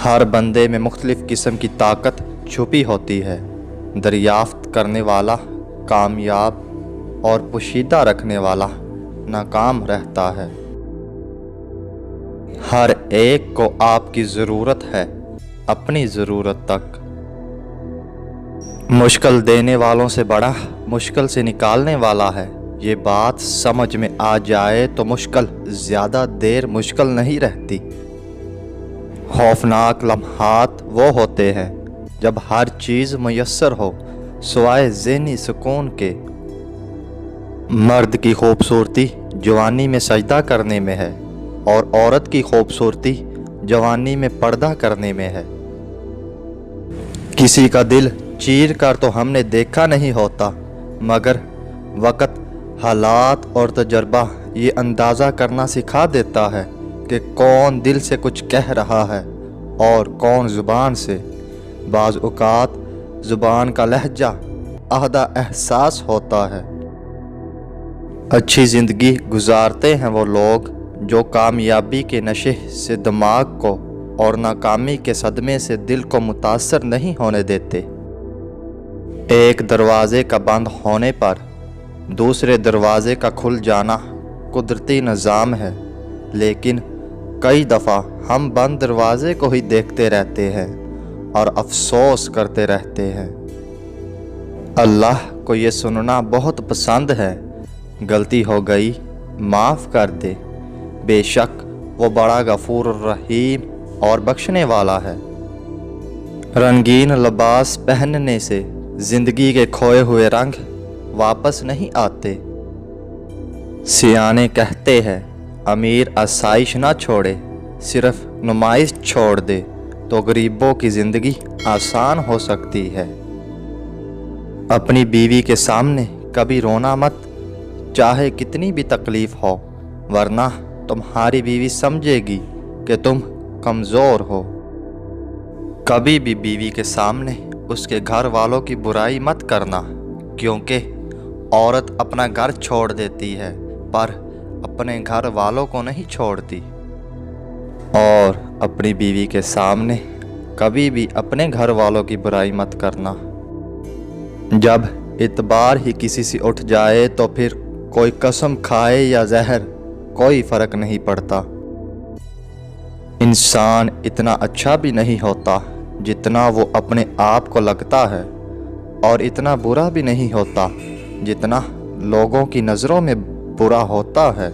ہر بندے میں مختلف قسم کی طاقت چھپی ہوتی ہے۔ دریافت کرنے والا کامیاب اور پوشیدہ رکھنے والا ناکام رہتا ہے۔ ہر ایک کو آپ کی ضرورت ہے، اپنی ضرورت تک۔ مشکل دینے والوں سے بڑا مشکل سے نکالنے والا ہے۔ یہ بات سمجھ میں آ جائے تو مشکل زیادہ دیر مشکل نہیں رہتی۔ خوفناک لمحات وہ ہوتے ہیں جب ہر چیز میسر ہو سوائے ذہنی سکون کے۔ مرد کی خوبصورتی جوانی میں سجدہ کرنے میں ہے اور عورت کی خوبصورتی جوانی میں پردہ کرنے میں ہے۔ کسی کا دل چیر کر تو ہم نے دیکھا نہیں ہوتا، مگر وقت، حالات اور تجربہ یہ اندازہ کرنا سکھا دیتا ہے کہ کون دل سے کچھ کہہ رہا ہے اور کون زبان سے۔ بعض اوقات زبان کا لہجہ آدھا احساس ہوتا ہے۔ اچھی زندگی گزارتے ہیں وہ لوگ جو کامیابی کے نشے سے دماغ کو اور ناکامی کے صدمے سے دل کو متاثر نہیں ہونے دیتے۔ ایک دروازے کا بند ہونے پر دوسرے دروازے کا کھل جانا قدرتی نظام ہے، لیکن کئی دفعہ ہم بند دروازے کو ہی دیکھتے رہتے ہیں اور افسوس کرتے رہتے ہیں۔ اللہ کو یہ سننا بہت پسند ہے، غلطی ہو گئی معاف کر دے، بے شک وہ بڑا غفور الرحیم اور بخشنے والا ہے۔ رنگین لباس پہننے سے زندگی کے کھوئے ہوئے رنگ واپس نہیں آتے۔ سیانے کہتے ہیں امیر آسائش نہ چھوڑے، صرف نمائش چھوڑ دے تو غریبوں کی زندگی آسان ہو سکتی ہے۔ اپنی بیوی کے سامنے کبھی رونا مت، چاہے کتنی بھی تکلیف ہو، ورنہ تمہاری بیوی سمجھے گی کہ تم کمزور ہو۔ کبھی بھی بیوی کے سامنے اس کے گھر والوں کی برائی مت کرنا، کیونکہ عورت اپنا گھر چھوڑ دیتی ہے پر اپنے گھر والوں کو نہیں چھوڑتی۔ اور اپنی بیوی کے سامنے کبھی بھی اپنے گھر والوں کی برائی مت کرنا۔ جب اعتبار ہی کسی سے اٹھ جائے تو پھر کوئی قسم کھائے یا زہر کوئی فرق نہیں پڑتا۔ انسان اتنا اچھا بھی نہیں ہوتا جتنا وہ اپنے آپ کو لگتا ہے، اور اتنا برا بھی نہیں ہوتا جتنا لوگوں کی نظروں میں برا ہوتا ہے۔